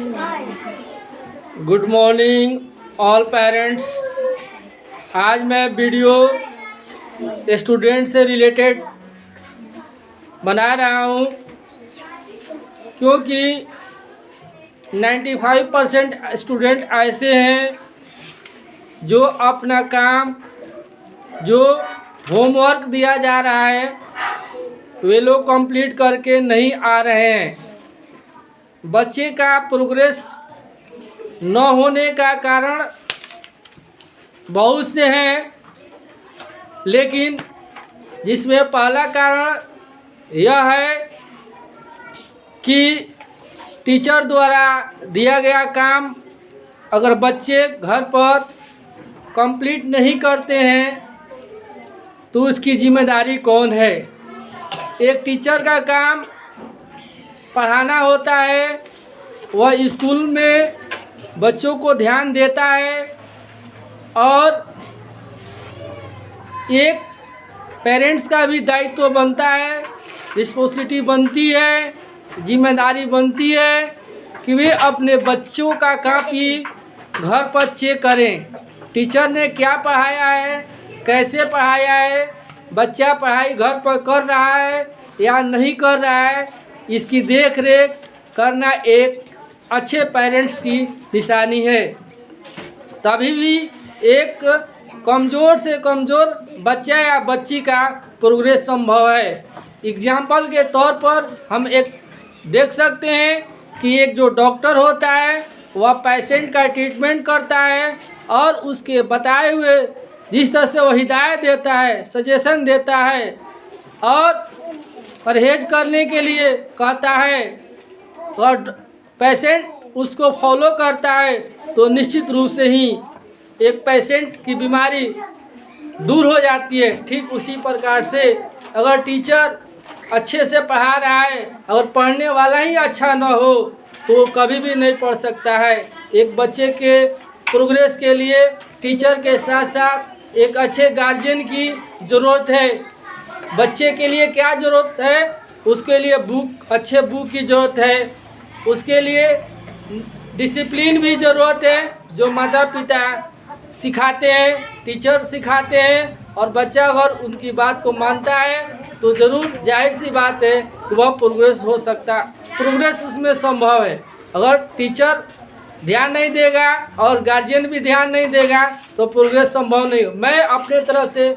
Good morning all parents. आज मैं video student से रिलेटेड बना रहा हूँ क्योंकि 95% स्टूडेंट ऐसे हैं जो अपना काम जो होमवर्क दिया जा रहा है वे लोग कंप्लीट करके नहीं आ रहे हैं। बच्चे का प्रोग्रेस न होने का कारण बहुत से हैं, लेकिन जिसमें पहला कारण यह है कि टीचर द्वारा दिया गया काम अगर बच्चे घर पर कंप्लीट नहीं करते हैं तो उसकी जिम्मेदारी कौन है। एक टीचर का काम पढ़ाना होता है, वह स्कूल में बच्चों को ध्यान देता है और एक पेरेंट्स का भी दायित्व बनता है, रिस्पॉन्सिबिलिटी बनती है, जिम्मेदारी बनती है कि वे अपने बच्चों का कॉपी घर पर चेक करें। टीचर ने क्या पढ़ाया है, कैसे पढ़ाया है, बच्चा पढ़ाई घर पर कर रहा है या नहीं कर रहा है, इसकी देख रेख करना एक अच्छे पेरेंट्स की निशानी है। तभी भी एक कमज़ोर से कमज़ोर बच्चा या बच्ची का प्रोग्रेस संभव है। एग्जाम्पल के तौर पर हम एक देख सकते हैं कि एक जो डॉक्टर होता है वह पेशेंट का ट्रीटमेंट करता है और उसके बताए हुए जिस तरह से वह हिदायत देता है, सजेशन देता है और परहेज करने के लिए कहता है और पेशेंट उसको फॉलो करता है तो निश्चित रूप से ही एक पेशेंट की बीमारी दूर हो जाती है। ठीक उसी प्रकार से अगर टीचर अच्छे से पढ़ा रहा है, अगर पढ़ने वाला ही अच्छा न हो तो कभी भी नहीं पढ़ सकता है। एक बच्चे के प्रोग्रेस के लिए टीचर के साथ साथ एक अच्छे गार्जियन की ज़रूरत है। बच्चे के लिए क्या ज़रूरत है, उसके लिए अच्छे बुक की ज़रूरत है, उसके लिए डिसिप्लिन भी ज़रूरत है जो माता पिता सिखाते हैं, टीचर सिखाते हैं और बच्चा अगर उनकी बात को मानता है तो ज़रूर जाहिर सी बात है कि वह प्रोग्रेस उसमें संभव है। अगर टीचर ध्यान नहीं देगा और गार्जियन भी ध्यान नहीं देगा तो प्रोग्रेस संभव नहीं हो। मैं अपने तरफ से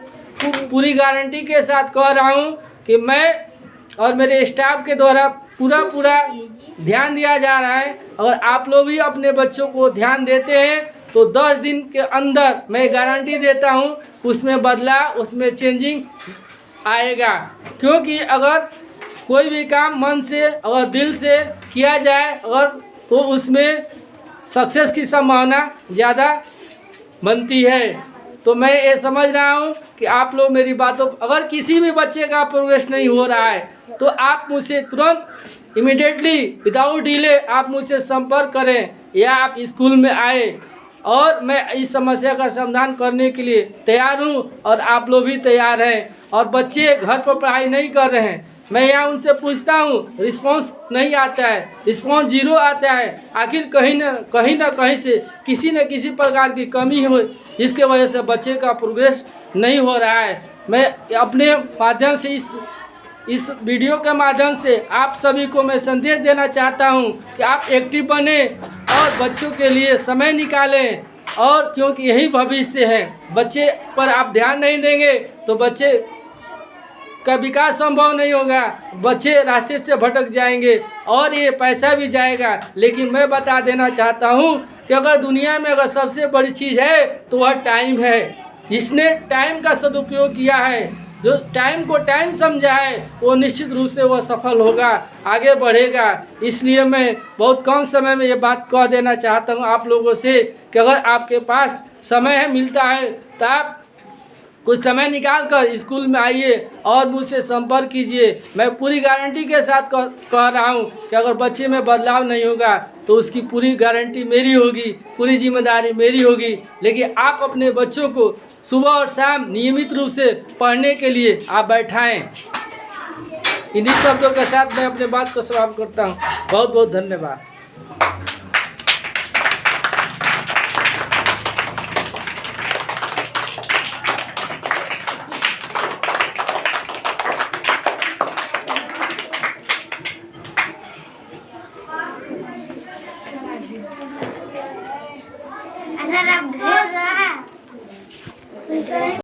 पूरी गारंटी के साथ कह रहा हूँ कि मैं और मेरे स्टाफ के द्वारा पूरा ध्यान दिया जा रहा है। अगर आप लोग भी अपने बच्चों को ध्यान देते हैं तो 10 दिन के अंदर मैं गारंटी देता हूँ उसमें बदलाव, उसमें चेंजिंग आएगा। क्योंकि अगर कोई भी काम मन से अगर दिल से किया जाए अगर तो उसमें सक्सेस की संभावना ज़्यादा बनती है। तो मैं ये समझ रहा हूँ कि आप लोग मेरी बातों, अगर किसी भी बच्चे का प्रोग्रेस नहीं हो रहा है तो आप मुझसे तुरंत इमीडिएटली विदाउट डिले आप मुझसे संपर्क करें या आप स्कूल में आए और मैं इस समस्या का समाधान करने के लिए तैयार हूँ और आप लोग भी तैयार हैं। और बच्चे घर पर पढ़ाई नहीं कर रहे हैं, मैं यहाँ उनसे पूछता हूँ, रिस्पांस नहीं आता है, रिस्पांस 0 आता है। आखिर कहीं ना कहीं से किसी न किसी प्रकार की कमी हो जिसके वजह से बच्चे का प्रोग्रेस नहीं हो रहा है। मैं अपने माध्यम से इस वीडियो के माध्यम से आप सभी को मैं संदेश देना चाहता हूं कि आप एक्टिव बने और बच्चों के लिए समय निकालें, और क्योंकि यही भविष्य है। बच्चे पर आप ध्यान नहीं देंगे तो बच्चे का विकास संभव नहीं होगा, बच्चे रास्ते से भटक जाएंगे और ये पैसा भी जाएगा। लेकिन मैं बता देना चाहता हूँ कि अगर दुनिया में अगर सबसे बड़ी चीज़ है तो वह टाइम है। जिसने टाइम का सदुपयोग किया है, जो टाइम को टाइम समझा है, वो निश्चित रूप से वह सफल होगा, आगे बढ़ेगा। इसलिए मैं बहुत कम समय में ये बात कह देना चाहता हूँ आप लोगों से कि अगर आपके पास समय है, मिलता है, तो आप कुछ समय निकाल कर स्कूल में आइए और मुझसे संपर्क कीजिए। मैं पूरी गारंटी के साथ कह रहा हूँ कि अगर बच्चे में बदलाव नहीं होगा तो उसकी पूरी गारंटी मेरी होगी, पूरी जिम्मेदारी मेरी होगी। लेकिन आप अपने बच्चों को सुबह और शाम नियमित रूप से पढ़ने के लिए आप बैठाएं। इन्हीं शब्दों के साथ मैं अपने बात को समाप्त करता हूँ। बहुत बहुत धन्यवाद।